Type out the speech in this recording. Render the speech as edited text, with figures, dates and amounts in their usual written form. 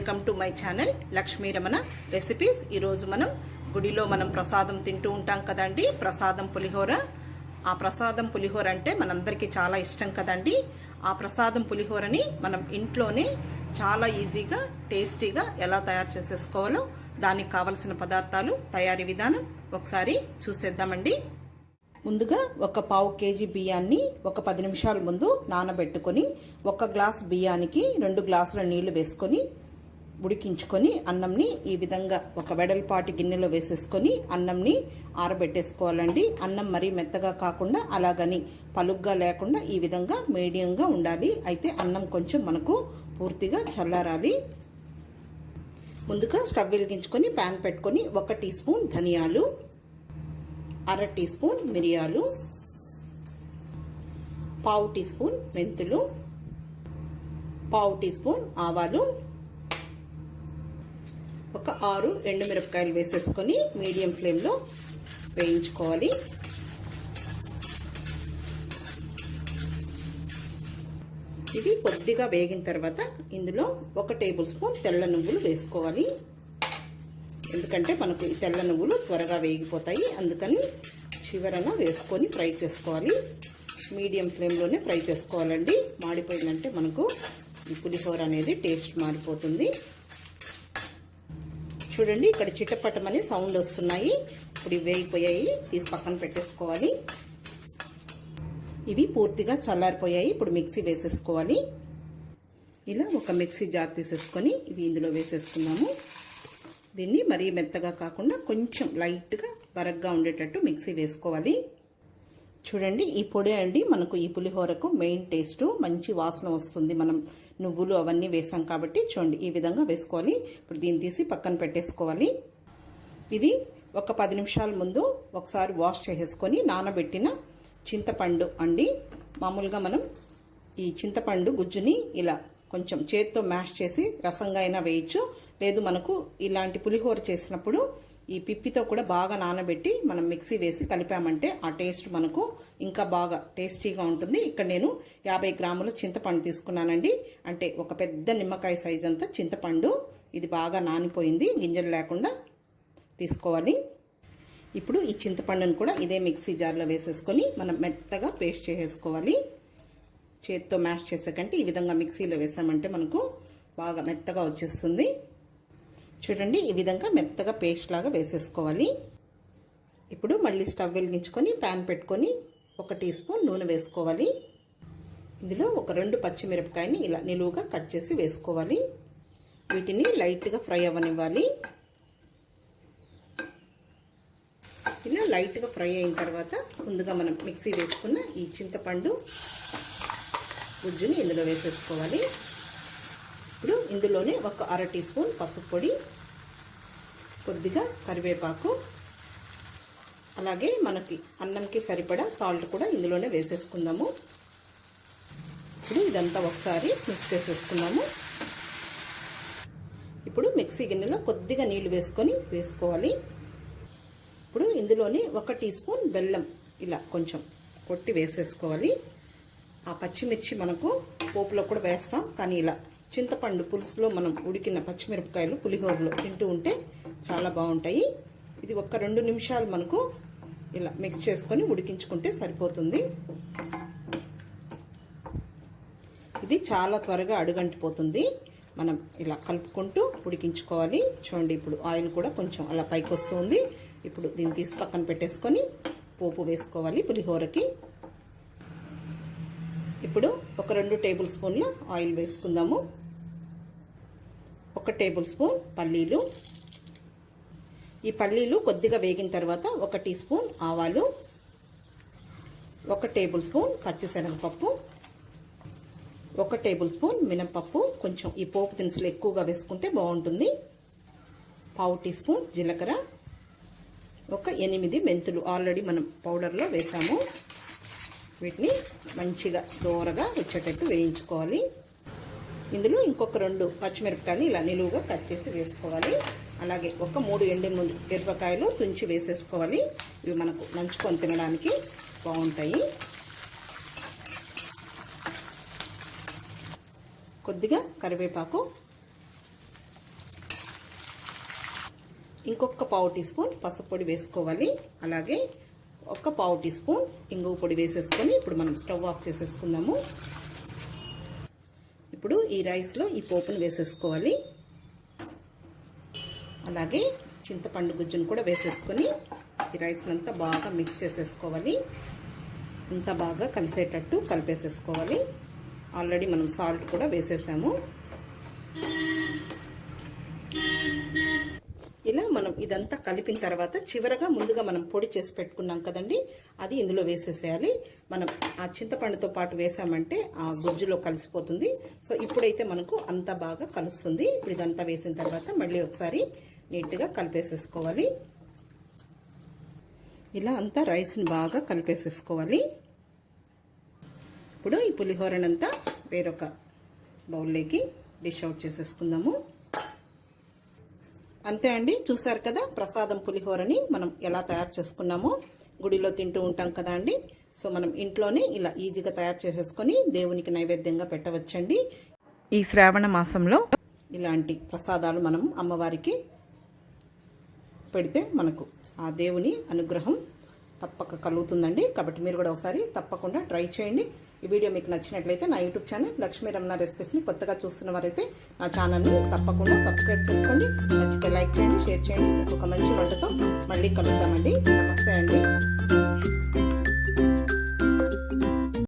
Welcome to my channel Lakshmi Ramana recipes. ఈరోజు మనం గుడిలో ప్రసాదం తింటూ ఉంటాం కదండి, ప్రసాదం పులిహోర. ఆ ప్రసాదం పులిహోర అంటే మనందరికీ చాలా ఇష్టం కదండి. ఆ ప్రసాదం పులిహోరని మనం ఇంట్లోనే చాలా ఈజీగా టేస్టీగా ఎలా తయారు చేసేసుకోవాలో దానికి కావలసిన పదార్థాలు, తయారీ విధానం ఒకసారి చూసేద్దామండి. ముందుగా ఒక పావు కేజీ బియ్యాన్ని ఒక 10 నిమిషాల ముందు నానబెట్టుకొని, 1 గ్లాస్ బియ్యానికి 2 గ్లాసుల నీళ్లు వేసుకొని ఉడికించుకొని అన్నంని ఈ విధంగా ఒక వెడల్పాటి గిన్నెలో వేసేసుకొని అన్నంని ఆరబెట్టేసుకోవాలండి. అన్నం మరీ మెత్తగా కాకుండా అలాగని పలుగ్గా లేకుండా ఈ విధంగా మీడియంగా ఉండాలి. అయితే అన్నం కొంచెం మనకు పూర్తిగా చల్లారాలి. ముందుగా స్టవ్ వెలిగించుకొని ప్యాన్ పెట్టుకొని 1 టీ స్పూన్ ధనియాలు, 1/2 టీ స్పూన్ మిరియాలు, 1/2 టీ స్పూన్ మెంతులు, 1/2 టీ స్పూన్ ఆవాలు, ఒక 6 ఎండుమిరపకాయలు వేసేసుకొని మీడియం ఫ్లేమ్లో వేయించుకోవాలి. ఇవి కొద్దిగా వేగిన తర్వాత ఇందులో 1 టేబుల్ స్పూన్ తెల్ల నువ్వులు వేసుకోవాలి. ఎందుకంటే మనకు ఈ తెల్ల నువ్వులు త్వరగా వేగిపోతాయి, అందుకని చివరన వేసుకొని ఫ్రై చేసుకోవాలి. మీడియం ఫ్లేమ్లోనే ఫ్రై చేసుకోవాలండి. మాడిపోయిందంటే మనకు ఈ పులిహోర అనేది టేస్ట్ మారిపోతుంది. చూడండి, ఇక్కడ చిటపటమని సౌండ్ వస్తున్నాయి. ఇప్పుడు ఇవి వేగిపోయాయి, తీసి పక్కన పెట్టేసుకోవాలి. ఇవి పూర్తిగా చల్లారిపోయాయి. ఇప్పుడు మిక్సీ వేసేసుకోవాలి. ఇలా ఒక మిక్సీ జార్ తీసేసుకొని ఇవి ఇందులో వేసేసుకున్నాము. దీన్ని మరీ మెత్తగా కాకుండా కొంచెం లైట్గా బరగ్గా ఉండేటట్టు మిక్సీ వేసుకోవాలి. చూడండి, ఈ పొడి అండి మనకు ఈ పులిహోరకు మెయిన్ టేస్ట్. మంచి వాసన వస్తుంది. మనం నువ్వులు అవన్నీ వేసాం కాబట్టి చూడండి ఈ విధంగా వేసుకోవాలి. ఇప్పుడు దీన్ని తీసి పక్కన పెట్టేసుకోవాలి. ఇది ఒక 10 నిమిషాల ముందు ఒకసారి వాష్ చేసేసుకొని నానబెట్టిన చింతపండు అండి. మామూలుగా మనం ఈ చింతపండు గుజ్జుని ఇలా కొంచెం చేత్తో మ్యాష్ చేసి రసంగా అయినా వేయచ్చు. లేదు మనకు ఇలాంటి పులిహోర చేసినప్పుడు ఈ పిప్పితో కూడా బాగా నానబెట్టి మనం మిక్సీ వేసి కలిపామంటే ఆ టేస్ట్ మనకు ఇంకా బాగా టేస్టీగా ఉంటుంది. ఇక్కడ నేను 50 గ్రాముల చింతపండు తీసుకున్నానండి. అంటే ఒక పెద్ద నిమ్మకాయ సైజ్ అంతా చింతపండు. ఇది బాగా నానిపోయింది, గింజలు లేకుండా తీసుకోవాలి. ఇప్పుడు ఈ చింతపండును కూడా ఇదే మిక్సీ జార్లో వేసేసుకొని మనం మెత్తగా పేస్ట్ చేసేసుకోవాలి. చేత్తో మ్యాష్ చేసే కంటే ఈ విధంగా మిక్సీలో వేసామంటే మనకు బాగా మెత్తగా వచ్చేస్తుంది. చూడండి, ఈ విధంగా మెత్తగా పేస్ట్ లాగా వేసేసుకోవాలి. ఇప్పుడు మళ్ళీ స్టవ్ వెలిగించుకొని ప్యాన్ పెట్టుకొని 1 టీ స్పూన్ నూనె వేసుకోవాలి. ఇందులో ఒక 2 పచ్చిమిరపకాయని ఇలా నిలువుగా కట్ చేసి వేసుకోవాలి. వీటిని లైట్గా ఫ్రై అవ్వనివ్వాలి. ఇలా లైట్గా ఫ్రై అయిన తర్వాత ముందుగా మనం మిక్సీ వేసుకున్న ఈ చింతపండు గుజ్జుని ఇందులో వేసేసుకోవాలి. ఇప్పుడు ఇందులోనే ఒక 1/2 టీ స్పూన్ పసుపు పొడి, కొద్దిగా కరివేపాకు, అలాగే మనకి అన్నంకి సరిపడా సాల్ట్ కూడా ఇందులోనే వేసేసుకుందాము. ఇప్పుడు ఇదంతా ఒకసారి మిక్స్ చేసేసుకున్నాము. ఇప్పుడు మిక్సీ గిన్నెలో కొద్దిగా నీళ్లు వేసుకోవాలి. ఇప్పుడు ఇందులోనే 1 టీ స్పూన్ బెల్లం ఇలా కొంచెం కొట్టి వేసేసుకోవాలి. ఆ పచ్చిమిర్చి మనకు పోపులో కూడా వేస్తాం, కానీ ఇలా చింతపండు పులుసులో మనం ఉడికిన పచ్చిమిరపకాయలు పులిహోరలో తింటూ ఉంటే చాలా బాగుంటాయి. ఇది ఒక 2 నిమిషాలు మనకు ఇలా మిక్స్ చేసుకొని ఉడికించుకుంటే సరిపోతుంది. ఇది చాలా త్వరగా అడుగంటిపోతుంది. మనం ఇలా కలుపుకుంటూ ఉడికించుకోవాలి. చూడండి, ఇప్పుడు ఆయిల్ కూడా కొంచెం అలా పైకి వస్తుంది. ఇప్పుడు దీన్ని తీసి పక్కన పెట్టేసుకొని పోపు వేసుకోవాలి పులిహోరకి. ఇప్పుడు ఒక 2 టేబుల్ స్పూన్ల ఆయిల్ వేసుకుందాము. 1 టేబుల్ స్పూన్ పల్లీలు. ఈ పల్లీలు కొద్దిగా వేగిన తర్వాత 1 టీ స్పూన్ ఆవాలు, 1 టేబుల్ స్పూన్ పచ్చిశనగపప్పు, 1 టేబుల్ స్పూన్ మినపప్పు. కొంచెం ఈ పోపు దినుసులు ఎక్కువగా వేసుకుంటే బాగుంటుంది. 1/2 టీ స్పూన్ జీలకర్ర, ఒక 8 మెంతులు ఆల్రెడీ మనం పౌడర్లో వేసాము. వీటిని మంచిగా దోరగా వచ్చేటట్టు వేయించుకోవాలి. ఇందులో ఇంకొక 2 పచ్చిమిరపకాయలు ఇలా నిలువుగా కట్ చేసి వేసుకోవాలి. అలాగే ఒక 3 ఎండుమిరపకాయలు తుంచి వేసేసుకోవాలి. ఇవి మనకు నంచుకొని తినడానికి బాగుంటాయి. కొద్దిగా కరివేపాకు, ఇంకొక పావు టీ స్పూన్ పసుపు పొడి వేసుకోవాలి. అలాగే ఒక పావు టీ స్పూన్ ఇంగువ పొడి వేసేసుకొని ఇప్పుడు మనం స్టవ్ ఆఫ్ చేసేసుకుందాము. ఇప్పుడు ఈ రైస్లో ఈ పోపును వేసేసుకోవాలి. అలాగే చింతపండు గుజ్జును కూడా వేసేసుకొని ఈ రైస్నంతా బాగా మిక్స్ చేసేసుకోవాలి. అంతా బాగా కలిసేటట్టు కలిపేసేసుకోవాలి. ఆల్రెడీ మనం సాల్ట్ కూడా వేసేసాము. ఇలా మనం ఇదంతా కలిపిన తర్వాత చివరగా ముందుగా మనం పొడి చేసి పెట్టుకున్నాం కదండి, అది ఇందులో వేసేసేయాలి. మనం ఆ చింతపండుతో పాటు వేసామంటే ఆ గుజ్జులో కలిసిపోతుంది. సో ఇప్పుడైతే మనకు అంతా బాగా కలుస్తుంది. ఇప్పుడు ఇదంతా వేసిన తర్వాత మళ్ళీ ఒకసారి నీట్గా కలిపేసేసుకోవాలి. ఇలా అంతా రైస్ని బాగా కలిపేసేసుకోవాలి. ఇప్పుడు ఈ పులిహోరనంతా వేరొక బౌల్లోకి డిష్ అవుట్ చేసేసుకుందాము. అంతే అండి, చూసారు కదా ప్రసాదం పులిహోరని మనం ఎలా తయారు చేసుకున్నామో. గుడిలో తింటూ ఉంటాం కదా అండి, సో మనం ఇంట్లోనే ఇలా ఈజీగా తయారు చేసేసుకొని దేవునికి నైవేద్యంగా పెట్టవచ్చండి. ఈ శ్రావణ మాసంలో ఇలాంటి ప్రసాదాలు మనం అమ్మవారికి పెడితే మనకు ఆ దేవుని అనుగ్రహం తప్పక కలుగుతుందండి. కాబట్టి మీరు కూడా ఒకసారి తప్పకుండా ట్రై చేయండి. ఈ వీడియో మీకు నచ్చినట్లయితే నా యూట్యూబ్ ఛానల్ లక్ష్మీ రమణ రెసిపీస్ని కొత్తగా చూస్తున్న వారైతే నా ఛానల్ని తప్పకుండా సబ్స్క్రైబ్ చేసుకోండి. నచ్చితే లైక్ చేయండి, షేర్ చేయండి. ఇంకొక మంచి వంటతో మళ్ళీ కలుద్దామండి. నమస్తే అండి.